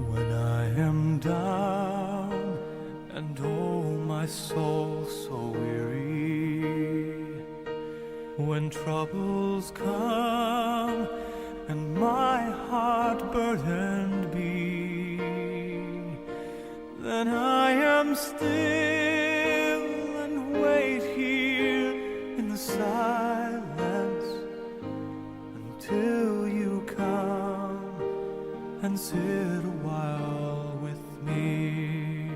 When I am down and oh my soul so weary, when troubles come and my heart burdened be, then I am still and wait here in the silence until you come and sit a while with me.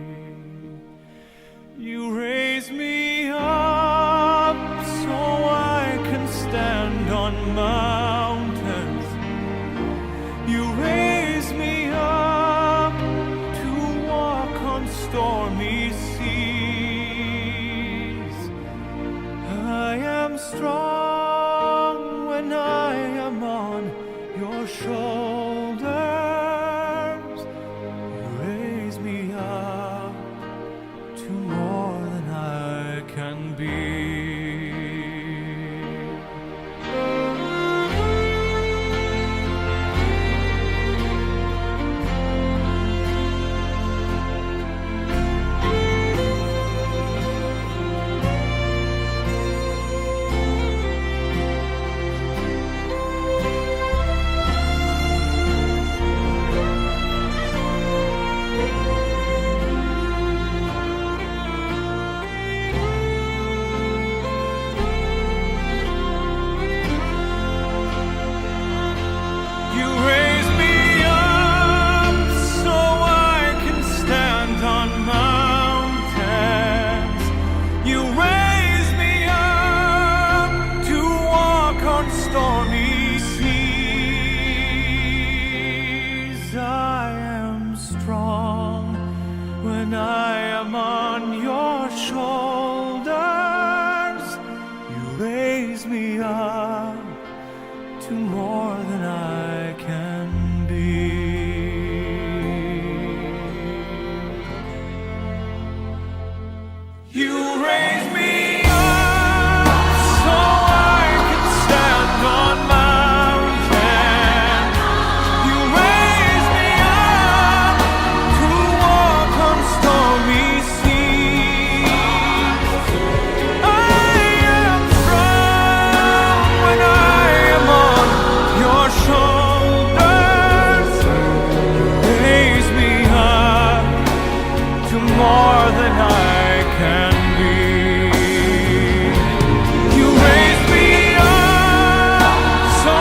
You raise me up so I can stand on mountains. You raise me up to walk on stormy seas. I am strong when I am on your shoulders. You raise me up to more than I can be. Stormy seas, I am strong when I am on your shoulders. You raise me up to more than I can be. You raise me more than I can be. You raise me up so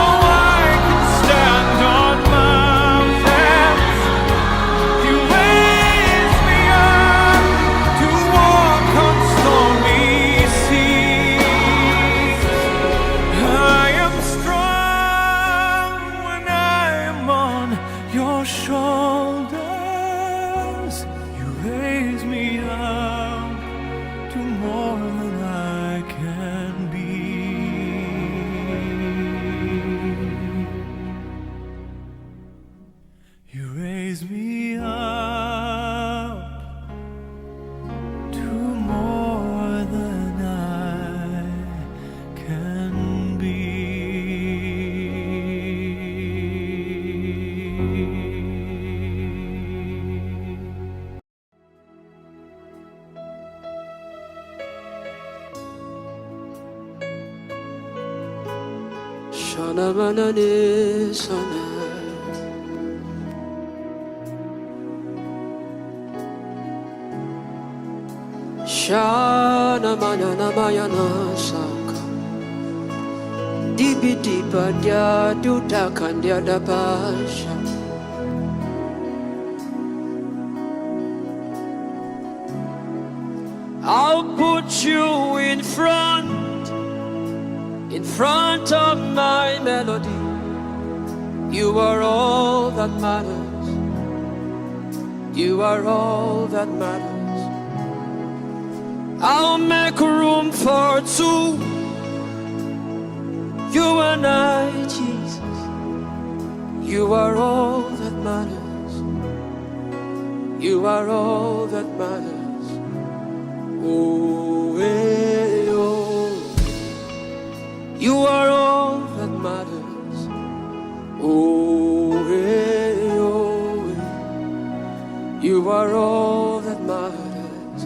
I can stand on mountains. You raise me up to walk on stormy seas. I am strong when I am on your shoulders. You raise me up to more than I can be. You raise me up to more than I can be. Shanamanane sana Shana manana mayana saka. Dibi diba dia duda kandia da basha. I'll put you in front of my melody. You are all that matters. You are all that matters. I'll make room for two. You and I, Jesus. You are all that matters. You are all that matters. Oh, hey, oh. You are all that matters. Oh, hey, oh, hey. You are all that matters.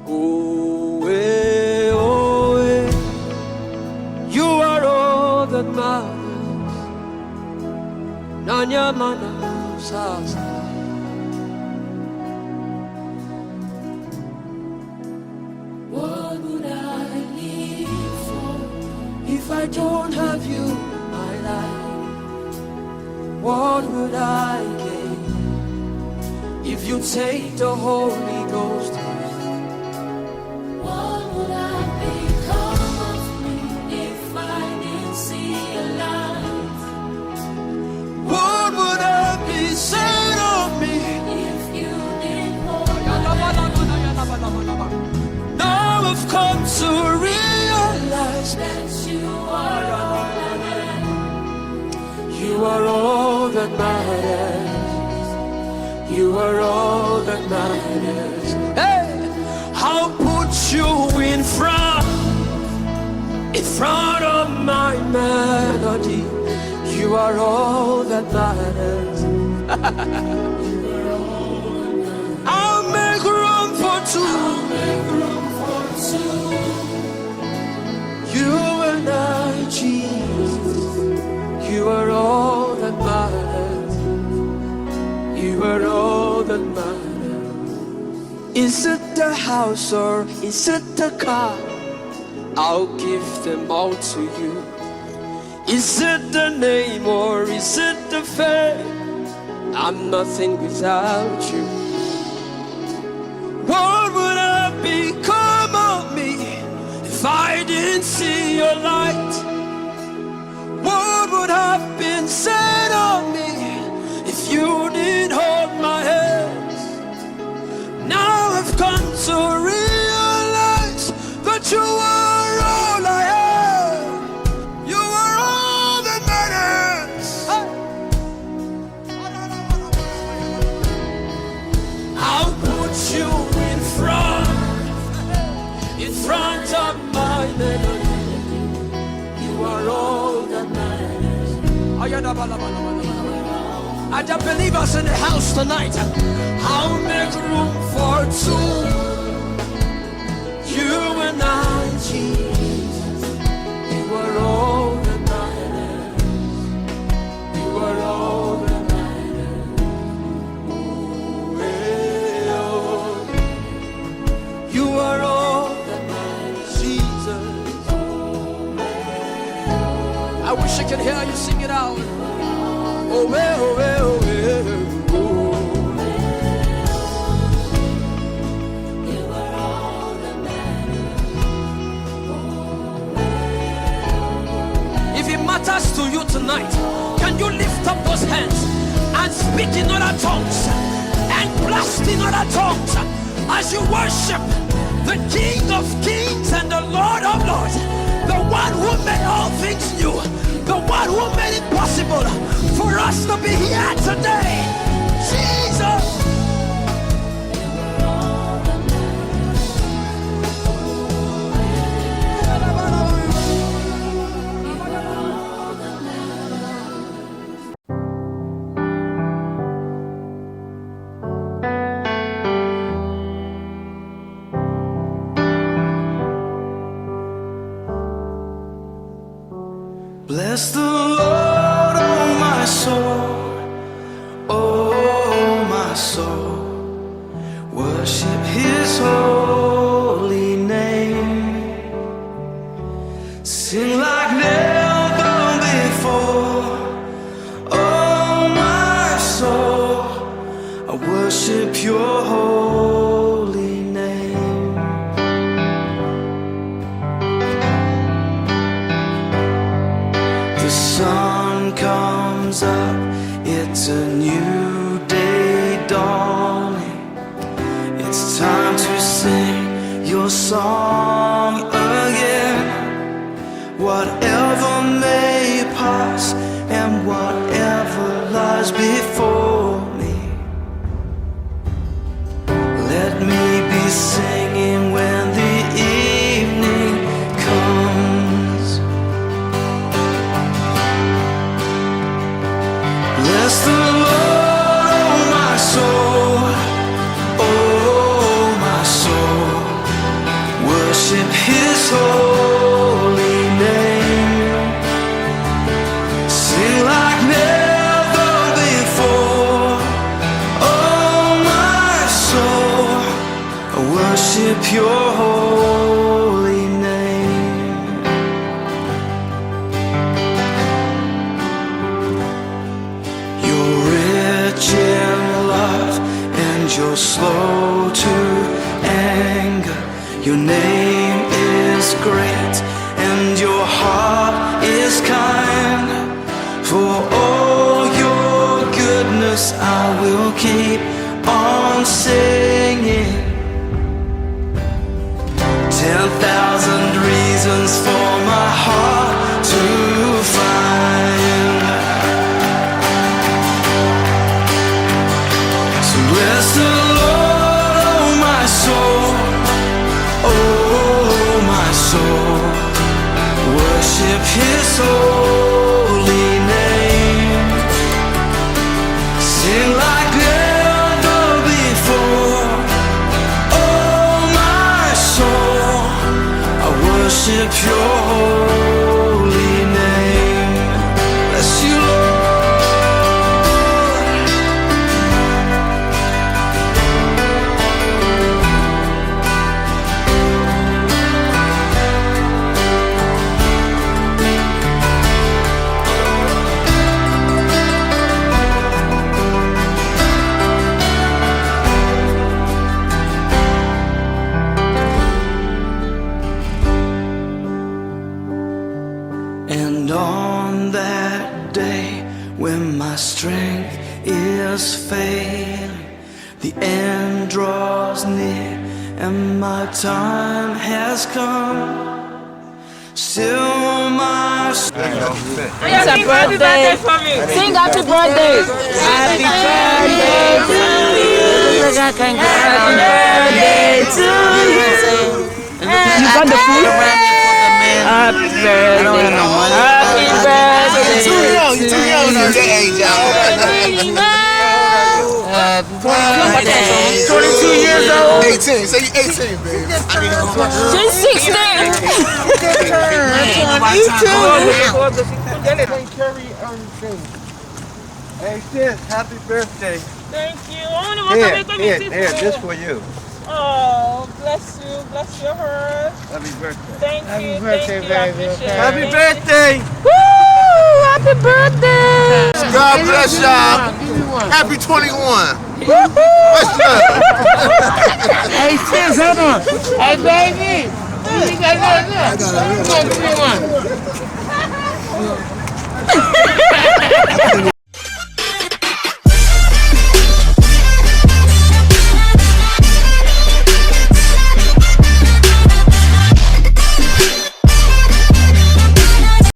Oh, hey, oh, hey. You are all that matters. Nanya mana sasa. What would I live for if I don't have you in my life? What would I gain if you take the Holy Ghost? What would I become of me if I didn't see a light? What would I be said of me If you didn't hold now I've come to realize that you are all that you are all that matters. You are all that matters. Hey, I'll put you in front of my melody. You are all that matters. I'll make room for two. You and I, Jesus. You are all that matters. You are all that matters. Is it the house or is it the car? I'll give them all to you. Is it the name or is it the fame? I'm nothing without you. What would have become of me if I didn't see your light? What would have been said of me if you didn't hold my hands? Now I've come to realize that you are all I have. You are all that matters. I'll put you in front of my melody. You are all that matters. I just believe us in the house tonight. I'll make room for two. You and I, Jesus. You are all that matters. You are all that matters. Oh, hey, oh. You are all that matters, Jesus. I wish I could hear you sing it out. Oh, well, oh, well, oh, well, oh. You are all that matters. If it matters to you tonight, can you lift up those hands and speak in other tongues and blast in other tongues as you worship the King of Kings and the Lord of Lords, the one who made all things new, the one who made it possible for us to be here today. Jesus. Bless the Lord, oh my soul, oh my soul. Worship His holy song again. Whatever may pass and whatever lies before me, let me be singing when the evening comes. Bless the Lord, oh my soul, oh my soul. Worship His holy name. Sing like never before, oh my soul. Worship Your holy name. You're rich in love and You're slow to anger. Your name is great and Your heart is kind. For all Your goodness I will keep on singing. 10,000 reasons for my heart to find. So bless the Lord, oh my soul, oh my soul. Worship His holy name. Sing like never before, oh my soul. I worship Your holy name. Bless You, Lord. And on that day when my strength is failing, the end draws near and my time has come. Still my It's a birthday. Sing happy birthday. Happy birthday to you. Happy birthday to you. You got the food? Happy birthday. Happy birthday. Too young at that age, y'all. Happy birthday. 22 years old. 18. Say you 18, baby. She's 16. Hey sis, happy birthday. Thank you. Here, This for you. Oh, bless your heart. Happy birthday. Thank you, birthday, I baby. appreciate it. Happy birthday. Woo! Happy birthday. God bless y'all. Happy 21. What's up? Hey, sis, hold on. Hey, baby. You got that? I got a real one.